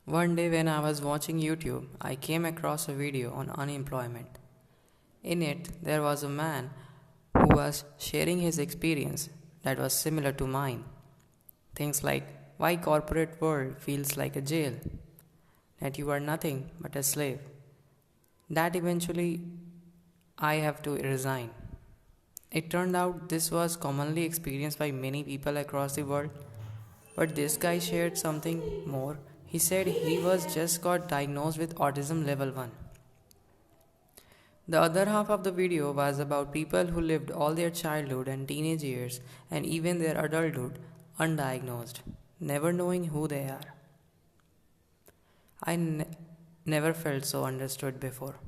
One day when I was watching YouTube, I came across a video on unemployment. In it, there was a man who was sharing his experience that was similar to mine. Things like why corporate world feels like a jail, that you are nothing but a slave, that eventually I have to resign. It turned out this was commonly experienced by many people across the world, but this guy shared something more. He said he was just got diagnosed with autism level 1. The other half of the video was about people who lived all their childhood and teenage years and even their adulthood undiagnosed, never knowing who they are. Never felt so understood before.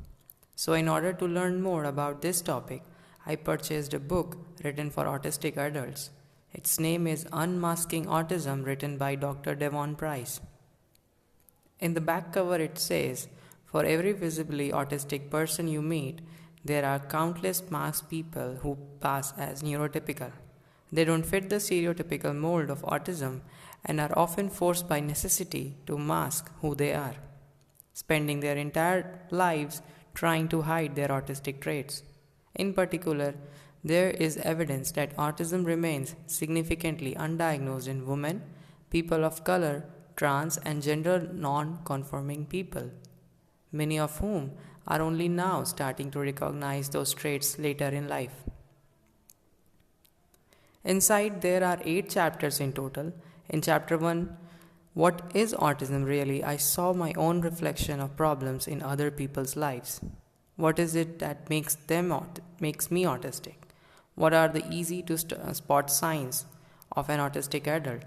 So, in order to learn more about this topic, I purchased a book written for autistic adults. Its name is Unmasking Autism, written by Dr. Devon. In the back cover, it says, for every visibly autistic person you meet, there are countless masked people who pass as neurotypical. They don't fit the stereotypical mold of autism and are often forced by necessity to mask who they are, spending their entire lives trying to hide their autistic traits. In particular, there is evidence that autism remains significantly undiagnosed in women, people of color, trans, and gender non-conforming people, many of whom are only now starting to recognize those traits later in life. Inside, there are 8 chapters in total. In chapter 1, What is autism really? I saw my own reflection of problems in other people's lives. What is it that makes me autistic? What are the easy to spot signs of an autistic adult?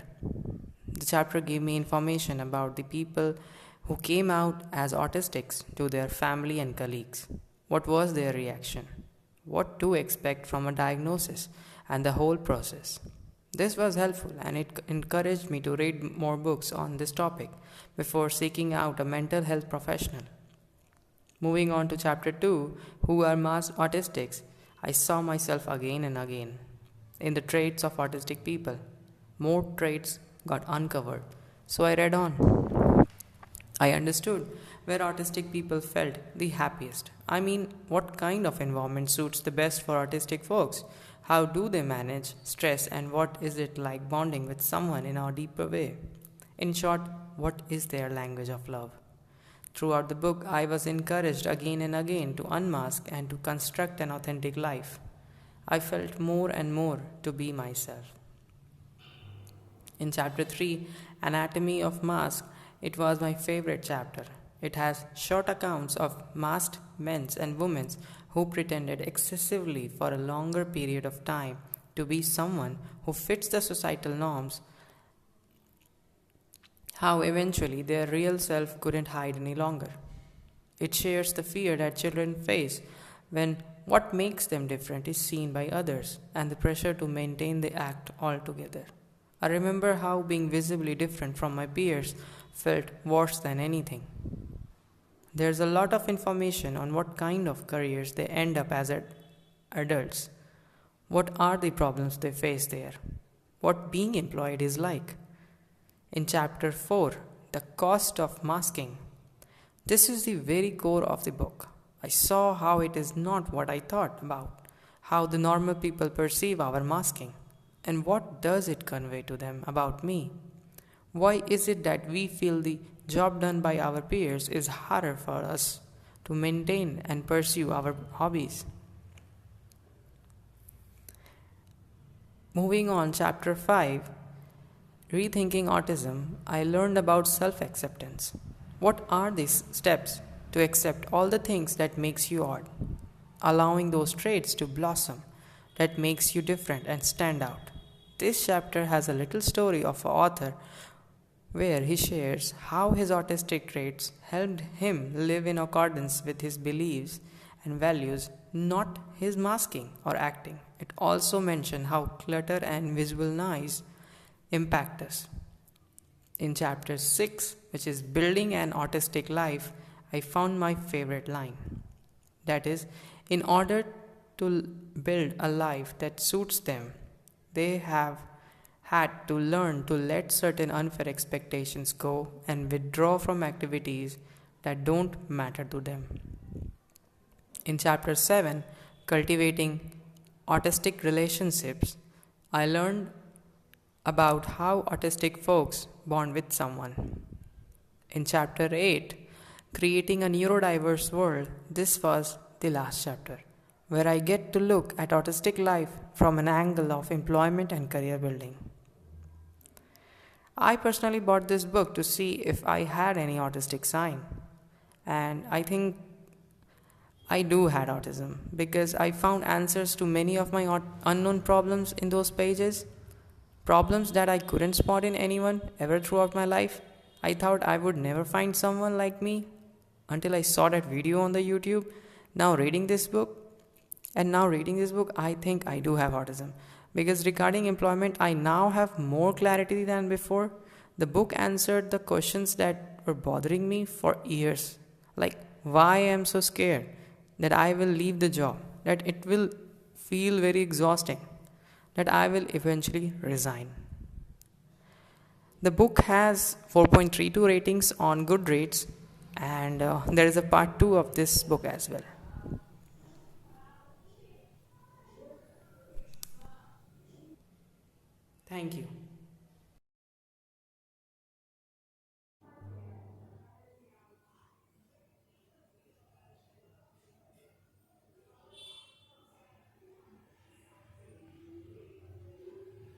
The chapter gave me information about the people who came out as autistics to their family and colleagues. What was their reaction? What to expect from a diagnosis and the whole process. This was helpful and it encouraged me to read more books on this topic before seeking out a mental health professional. Moving on to chapter 2, Who are masked autistics? I saw myself again and again in the traits of autistic people. More traits got uncovered, so I read on. I understood where autistic people felt the happiest. I mean, what kind of environment suits the best for autistic folks? How do they manage stress, and what is it like bonding with someone in a deeper way? In short, what is their language of love? Throughout the book, I was encouraged again and again to unmask and to construct an authentic life. I felt more and more to be myself. In chapter 3, Anatomy of Mask, it was my favorite chapter. It has short accounts of masked men and women who pretended excessively for a longer period of time to be someone who fits the societal norms, how eventually their real self couldn't hide any longer. It shares the fear that children face when what makes them different is seen by others and the pressure to maintain the act altogether. I remember how being visibly different from my peers felt worse than anything. There's a lot of information on what kind of careers they end up as adults. What are the problems they face there? What being employed is like. In chapter 4, The Cost of Masking, this is the very core of the book. I saw how it is not what I thought about, how the normal people perceive our masking, and what does it convey to them about me? Why is it that we feel the job done by our peers is harder for us to maintain and pursue our hobbies? Moving on, chapter 5, Rethinking Autism, I learned about self-acceptance. What are these steps to accept all the things that makes you odd, allowing those traits to blossom that makes you different and stand out? This chapter has a little story of an author where he shares how his autistic traits helped him live in accordance with his beliefs and values, not his masking or acting. It also mentions how clutter and visual noise impact us. In chapter 6, which is Building an Autistic Life, I found my favorite line. That is, in order to build a life that suits them, they had to learn to let certain unfair expectations go and withdraw from activities that don't matter to them. In chapter 7, Cultivating Autistic Relationships, I learned about how autistic folks bond with someone. In chapter 8, Creating a Neurodiverse World, this was the last chapter, where I get to look at autistic life from an angle of employment and career building. I personally bought this book to see if I had any autistic sign, and I think I do had autism because I found answers to many of my unknown problems in those pages, problems that I couldn't spot in anyone ever throughout my life. I thought I would never find someone like me until I saw that video on the YouTube. Now reading this book, I think I do have autism because regarding employment, I now have more clarity than before. The book answered the questions that were bothering me for years, like why I am so scared that I will leave the job, that it will feel very exhausting, that I will eventually resign. The book has 4.32 ratings on Goodreads, and there is a part 2 of this book as well. Thank you.